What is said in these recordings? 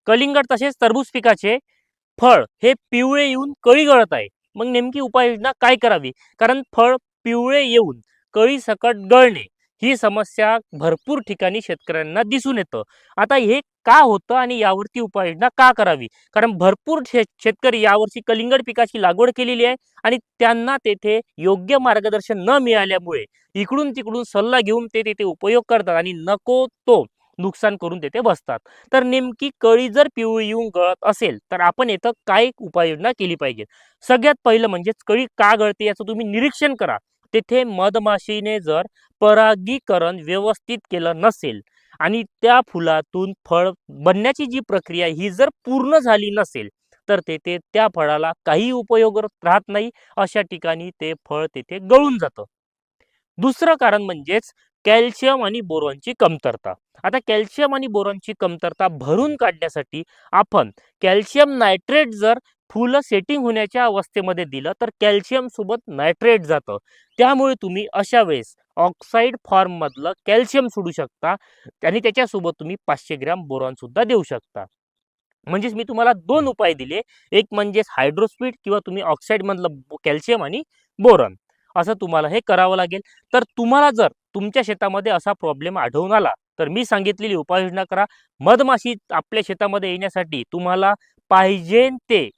कलिंगड तसेच टरबूज पिकाचे फळ हे पिवळे येऊन कळी गळत आहे। मग नेमकी उपाययोजना काय करावी? कारण फळ पिवळे येऊन कळी सकट गळणे ही समस्या भरपूर ठिकाणी शेतकऱ्यांना दिसून येतं। आता हे का होतं आणि यावरती उपाययोजना का करावी? कारण भरपूर शेतकरी यावर्षी कलिंगड पिकाची लागवड केलेली आहे आणि त्यांना तेथे योग्य मार्गदर्शन न मिळाल्यामुळे इकडून तिकडून सल्ला घेऊन ते तेथे उपयोग करतात आणि नको तो नुकसान करून तेथे बसतात। तर नेमकी कळी जर पिवळी येऊन गळत असेल तर आपण इथं काय उपाययोजना केली पाहिजे? सगळ्यात पहिलं म्हणजे कळी का गळते याचं तुम्ही निरीक्षण करा। तेथे मधमाशीने जर परागीकरण व्यवस्थित केलं नसेल आणि त्या फुलातून फळ बनण्याची जी प्रक्रिया ही जर पूर्ण झाली नसेल तर तेथे त्या फळाला काही उपयोग राहत नाही। अशा ठिकाणी ते फळ तेथे गळून जातं। दुसरं कारण म्हणजेच कॅल्शियम आणि बोरॉनची कमतरता। आता कॅल्शियम आणि बोरॉनची कमतरता भरून काढण्यासाठी आपण कॅल्शियम नायट्रेट जर फुलं सेटिंग होण्याच्या अवस्थेमध्ये दिलं तर कॅल्शियम सोबत नायट्रेट जातं। त्यामुळे तुम्ही अशा वेळेस ऑक्साईड फॉर्म मधलं कॅल्शियम सोडू शकता आणि त्याच्यासोबत तुम्ही 500 ग्रॅम बोरॉन सुद्धा देऊ शकता। म्हणजेच मी तुम्हाला दोन उपाय दिले, एक म्हणजे हायड्रोस्पीड किंवा तुम्ही ऑक्साईड मधलं कॅल्शियम आणि बोरॉन असं तुम्हाला हे करावं लागेल। तर तुम्हाला जर तुमच्या शेतामध्ये असा प्रॉब्लेम आढळून आला तर मी सांगितलेली उपाययोजना करा। मधमाशी आपल्या शेतामध्ये येण्यासाठी तुम्हाला पाहिजे ते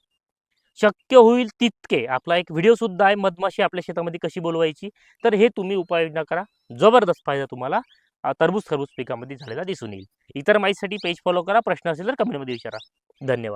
शक्य होईल तितके आपला एक व्हिडिओ सुद्धा आहे मधमाशी आपल्या शेतामध्ये कशी बोलवायची, तर हे तुम्ही उपाययोजना करा। जबरदस्त फायदा तुम्हाला टरबूज खरबूज पिकामध्ये झालेला दिसून येईल। इतर माहितीसाठी पेज फॉलो करा। प्रश्न असेल तर कमेंटमध्ये विचारा। धन्यवाद।